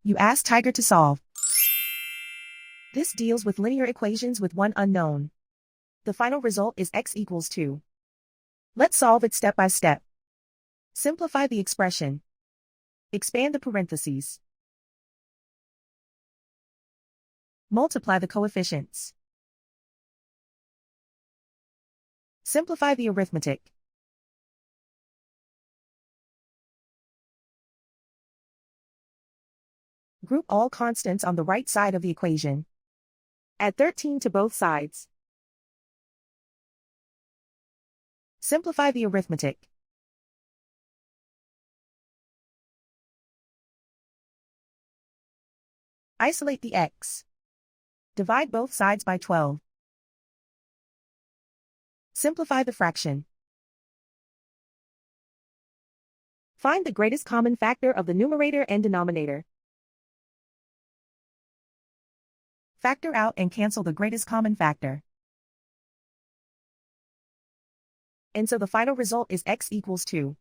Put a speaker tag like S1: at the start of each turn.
S1: You ask Tiger to solve. This deals with linear equations with one unknown. The final result is x equals 2. Let's solve it step by step. Simplify the expression. Expand the parentheses. Multiply the coefficients. Simplify the arithmetic. Group all constants on the right side of the equation. Add 13 to both sides. Simplify the arithmetic. Isolate the x. Divide both sides by 12. Simplify the fraction. Find the greatest common factor of the numerator and denominator. Factor out and cancel the greatest common factor. And so the final result is x equals 2.